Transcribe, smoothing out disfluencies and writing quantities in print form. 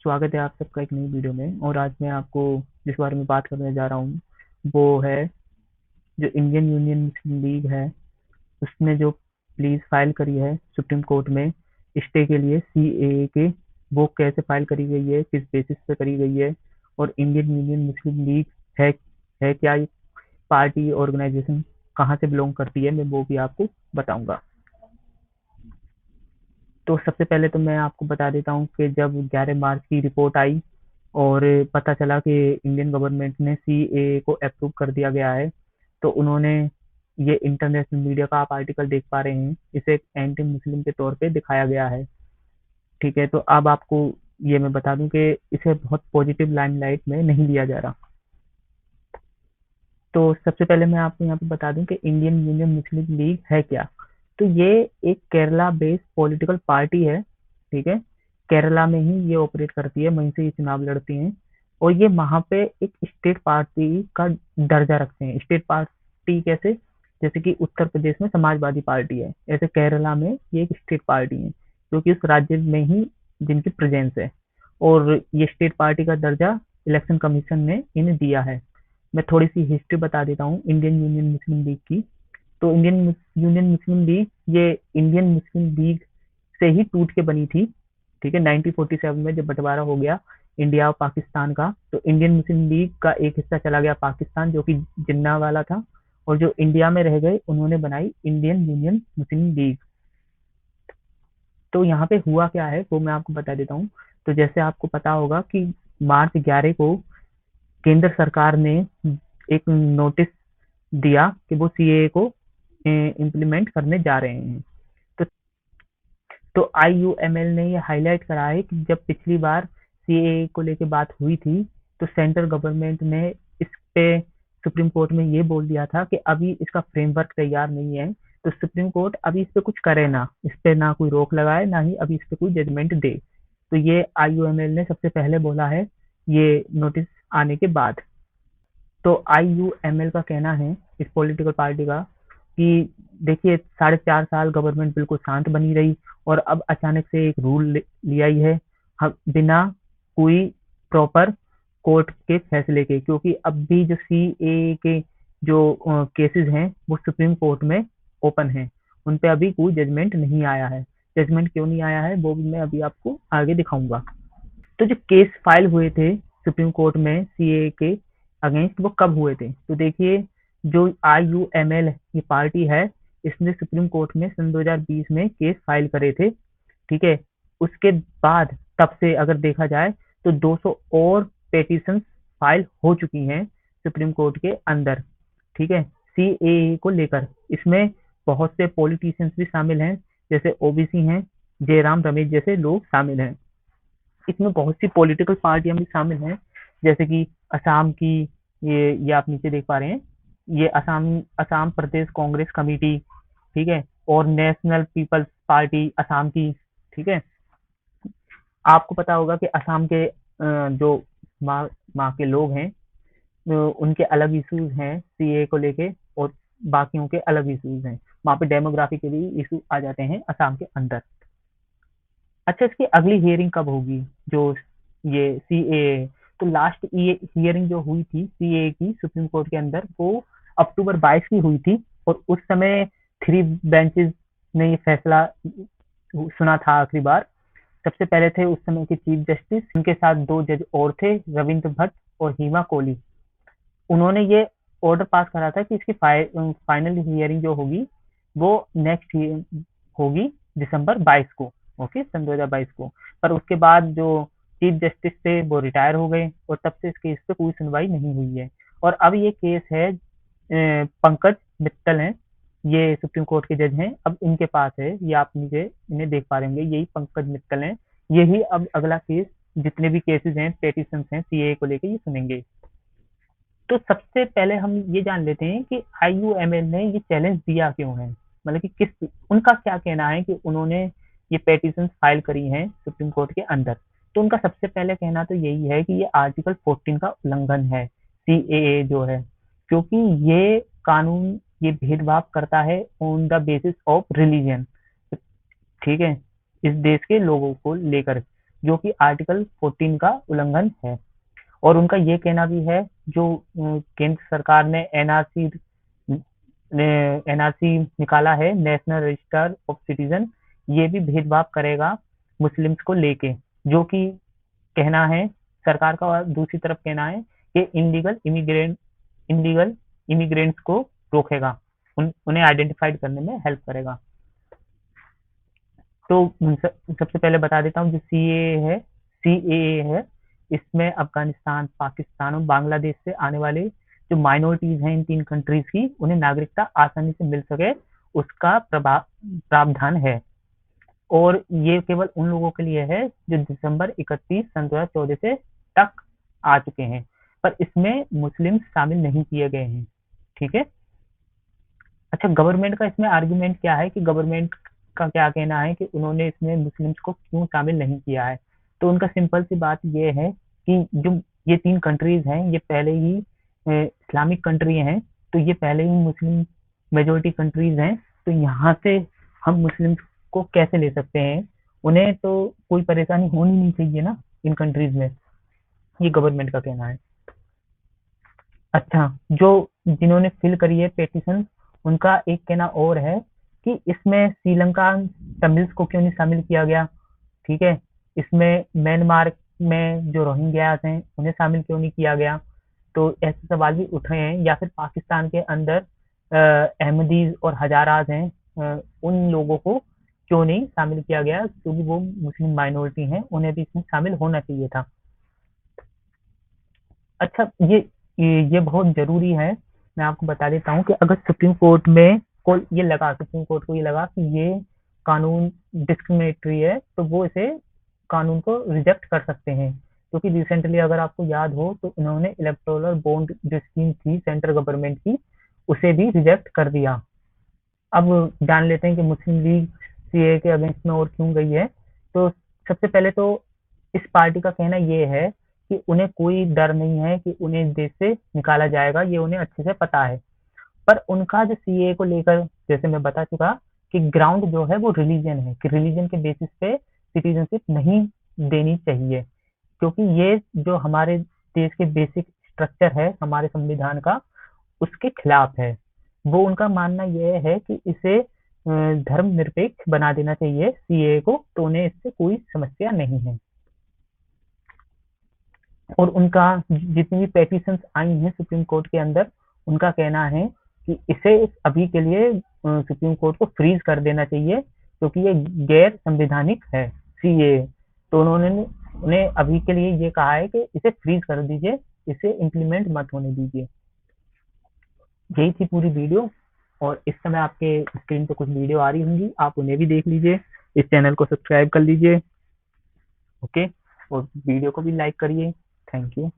स्वागत है आप सबका एक नई वीडियो में। और आज मैं आपको जिस बारे में बात करने जा रहा हूँ वो है जो इंडियन यूनियन मुस्लिम लीग है उसने जो प्लीज फाइल करी है सुप्रीम कोर्ट में स्टे के लिए सीएए के। वो कैसे फाइल करी गई है, किस बेसिस पे करी गई है, और इंडियन यूनियन मुस्लिम लीग है है क्या ये पार्टी ऑर्गेनाइजेशन, कहाँ से बिलोंग करती है, मैं वो भी आपको बताऊंगा। तो सबसे पहले तो मैं आपको बता देता हूँ कि जब 11 मार्च की रिपोर्ट आई और पता चला कि इंडियन गवर्नमेंट ने सीएए को अप्रूव कर दिया गया है, तो उन्होंने ये इंटरनेशनल मीडिया का आप आर्टिकल देख पा रहे हैं, इसे एक एंटी मुस्लिम के तौर पे दिखाया गया है। ठीक है, तो अब आपको ये मैं बता दूं कि इसे बहुत पॉजिटिव लाइमलाइट में नहीं लिया जा रहा। तो सबसे पहले मैं आपको यहाँ पे बता दूं कि इंडियन यूनियन मुस्लिम लीग है क्या। तो ये एक केरला बेस्ड पॉलिटिकल पार्टी है। ठीक है, केरला में ही ये ऑपरेट करती है, वहीं से ये चुनाव लड़ती हैं। और ये वहां पे एक स्टेट पार्टी का दर्जा रखते हैं। स्टेट पार्टी कैसे, जैसे कि उत्तर प्रदेश में समाजवादी पार्टी है, ऐसे केरला में ये एक स्टेट पार्टी है जो कि उस राज्य में ही जिनकी प्रेजेंस है। और ये स्टेट पार्टी का दर्जा इलेक्शन कमीशन ने इन्हें दिया है। मैं थोड़ी सी हिस्ट्री बता देता हूँ इंडियन यूनियन मुस्लिम लीग की। तो इंडियन यूनियन मुस्लिम लीग ये इंडियन मुस्लिम लीग से ही टूट के बनी थी। ठीक है, 1947 में जब बंटवारा हो गया इंडिया और पाकिस्तान का, तो इंडियन मुस्लिम लीग का एक हिस्सा चला गया पाकिस्तान, जो कि जिन्ना वाला था। और जो इंडिया में रह गए उन्होंने बनाई इंडियन यूनियन मुस्लिम लीग। तो यहाँ पे हुआ क्या है वो मैं आपको बता देता हूँ। तो जैसे आपको पता होगा कि मार्च 11 को केंद्र सरकार ने एक नोटिस दिया कि वो सीएए को इम्प्लीमेंट करने जा रहे हैं। तो आईयूएमएल ने ये हाईलाइट करा है कि जब पिछली बार सीएए को लेके बात हुई थी, तो सेंट्रल गवर्नमेंट ने इस पे सुप्रीम कोर्ट में ये बोल दिया था कि अभी इसका फ्रेमवर्क तैयार नहीं है, तो सुप्रीम कोर्ट अभी इस पे कुछ करे ना, इस पे ना कोई रोक लगाए, ना ही अभी इस पे कोई जजमेंट दे। तो ये आईयूएमएल ने सबसे पहले बोला है ये नोटिस आने के बाद। तो आईयूएमएल का कहना है इस पॉलिटिकल पार्टी का कि देखिए 4.5 साल गवर्नमेंट बिल्कुल शांत बनी रही और अब अचानक से एक रूल लिया ही है, बिना कोई प्रॉपर कोर्ट के फैसले के, क्योंकि अब भी जो सीए के जो केसेस हैं वो सुप्रीम कोर्ट में ओपन हैं, उन पे अभी कोई जजमेंट नहीं आया है। जजमेंट क्यों नहीं आया है वो भी मैं अभी आपको आगे दिखाऊंगा। तो जो केस फाइल हुए थे सुप्रीम कोर्ट में सीए के अगेंस्ट, वो कब हुए थे, तो देखिए जो आईयूएमएल ये पार्टी है, इसने सुप्रीम कोर्ट में सन 2020 में केस फाइल करे थे। ठीक है, उसके बाद तब से अगर देखा जाए तो 200 और पेटिशन फाइल हो चुकी हैं सुप्रीम कोर्ट के अंदर। ठीक है, सीएए को लेकर इसमें बहुत से पॉलिटिशियंस भी शामिल हैं, जैसे ओबीसी हैं, जयराम रमेश जैसे लोग शामिल हैं। इसमें बहुत सी पॉलिटिकल पार्टियां भी शामिल हैं, जैसे कि असम की, ये आप नीचे देख पा रहे हैं, ये असम असम प्रदेश कांग्रेस कमेटी। ठीक है, और नेशनल पीपल्स पार्टी असम की। ठीक है, आपको पता होगा कि असम के जो माँ माँ के लोग हैं, उनके अलग इश्यूज हैं सीए को लेके, और बाकियों के अलग इश्यूज हैं। वहाँ पे डेमोग्राफी के भी इशू आ जाते हैं असम के अंदर। अच्छा, इसकी अगली हियरिंग कब होगी, जो ये सीएए, तो लास्ट ये हियरिंग जो हुई थी सीएए की सुप्रीम कोर्ट के अंदर, वो अक्टूबर 22 की हुई थी। और उस समय 3 बेंचेस ने ये फैसला सुना था आखिरी बार। सबसे पहले थे उस समय के चीफ जस्टिस, उनके साथ 2 जज और थे, रविंद्र भट्ट और हिमा कोहली। उन्होंने ये ऑर्डर पास करा था कि इसकी फाइनल हियरिंग जो होगी वो नेक्स्ट होगी दिसंबर 22 को। ओके, सन 2022 को। पर उसके बाद जो चीफ जस्टिस थे वो रिटायर हो गए और तब से इस केस पे कोई सुनवाई नहीं हुई है। और अब ये केस है पंकज मित्तल हैं, ये सुप्रीम कोर्ट के जज हैं, अब इनके पास है। ये आप नीचे इन्हें देख पा रहे होंगे, यही पंकज मित्तल हैं। यही अब अगला केस, जितने भी केसेस हैं पेटिशंस हैं सीए को लेके, ये सुनेंगे। तो सबसे पहले हम ये जान लेते हैं कि आईयूएमएल ने ये चैलेंज दिया क्यों है, मतलब कि किस, उनका क्या कहना है कि उन्होंने ये पेटिशन फाइल करी हैं सुप्रीम कोर्ट के अंदर। तो उनका सबसे पहले कहना तो यही है कि ये आर्टिकल 14 का उल्लंघन है, सीएए जो है, क्योंकि ये कानून ये भेदभाव करता है on the basis of religion. ठीक है, इस देश के लोगों को लेकर। जो कि आर्टिकल 14 का उल्लंघन है। और उनका ये कहना भी है, जो केंद्र सरकार ने एनआरसी निकाला है, नेशनल रजिस्टर ऑफ सिटीजन, ये भी भेदभाव करेगा मुस्लिम्स को लेके, जो कि कहना है सरकार का। और दूसरी तरफ कहना है कि इनलीगल इमिग्रेंट्स को रोकेगा, उन्हें आइडेंटिफाइड करने में हेल्प करेगा। तो सबसे पहले बता देता हूँ, जो सीएए है, इसमें अफगानिस्तान, पाकिस्तान और बांग्लादेश से आने वाले जो माइनॉरिटीज हैं इन तीन कंट्रीज की, उन्हें नागरिकता आसानी से मिल सके, उसका प्रावधान है। और ये केवल उन लोगों के लिए है जो दिसंबर 31 सन 2014 से तक आ चुके हैं, पर इसमें मुस्लिम शामिल नहीं किए गए हैं। ठीक है। अच्छा, गवर्नमेंट का इसमें आर्गुमेंट क्या है, कि गवर्नमेंट का क्या कहना है कि उन्होंने इसमें मुस्लिम्स को क्यों शामिल नहीं किया है। तो उनका सिंपल सी बात ये है कि जो ये तीन कंट्रीज हैं, ये पहले ही इस्लामिक कंट्री हैं, तो ये पहले ही मुस्लिम मेजोरिटी कंट्रीज हैं, तो यहाँ से हम मुस्लिम को कैसे ले सकते हैं, उन्हें तो कोई परेशानी होनी नहीं चाहिए ना इन कंट्रीज में, ये गवर्नमेंट का कहना है। अच्छा, जो जिन्होंने फिल करी है पेटिशन, उनका एक कहना और है कि इसमें श्रीलंका तमिल्स को क्यों नहीं शामिल किया गया। ठीक है। इसमें म्यांमार में जो रोहिंग्यास हैं उन्हें शामिल क्यों नहीं किया गया। तो ऐसे सवाल भी उठ रहे हैं। या फिर पाकिस्तान के अंदर अहमदीज और हजाराज हैं, उन लोगों को क्यों नहीं शामिल किया गया, क्योंकि वो मुस्लिम माइनॉरिटी हैं, उन्हें भी इसमें शामिल होना चाहिए था। अच्छा, ये बहुत जरूरी है। मैं आपको बता देता हूँ कि अगर सुप्रीम कोर्ट में को ये लगा सुप्रीम कोर्ट को ये लगा कि ये कानून डिस्क्रिमिनेटरी है, तो वो इसे कानून को रिजेक्ट कर सकते हैं। क्योंकि रिसेंटली अगर आपको याद हो तो उन्होंने इलेक्टोरल बॉन्ड जो स्कीम थी सेंट्रल गवर्नमेंट की, उसे भी रिजेक्ट कर दिया। अब जान लेते हैं कि मुस्लिम लीग सीए के अगेंस्ट में और क्यों गई है। तो सबसे पहले तो इस पार्टी का कहना ये है कि उन्हें कोई डर नहीं है कि उन्हें देश से निकाला जाएगा, ये उन्हें अच्छे से पता है। पर उनका जो सीए को लेकर, जैसे मैं बता चुका, कि ग्राउंड जो है वो रिलीजन है, कि रिलीजन के बेसिस पे सिटीजनशिप नहीं देनी चाहिए, क्योंकि ये जो हमारे देश के बेसिक स्ट्रक्चर है हमारे संविधान का, उसके खिलाफ है। वो उनका मानना यह है कि इसे धर्मनिरपेक्ष बना देना चाहिए सीए को, तो उन्हें इससे कोई समस्या नहीं है। और उनका जितनी भी पेटिशंस आई हैं सुप्रीम कोर्ट के अंदर, उनका कहना है कि इसे अभी के लिए सुप्रीम कोर्ट को फ्रीज कर देना चाहिए, क्योंकि ये गैर संवैधानिक है सीए। तो उन्होंने उन्हें अभी के लिए ये कहा है कि इसे फ्रीज कर दीजिए, इसे इम्प्लीमेंट मत होने दीजिए। यही थी पूरी वीडियो। और इस समय आपके स्क्रीन पे कुछ वीडियो आ रही होंगी, आप उन्हें भी देख लीजिए, इस चैनल को सब्सक्राइब कर लीजिए। ओके। और वीडियो को भी लाइक करिए। Thank you.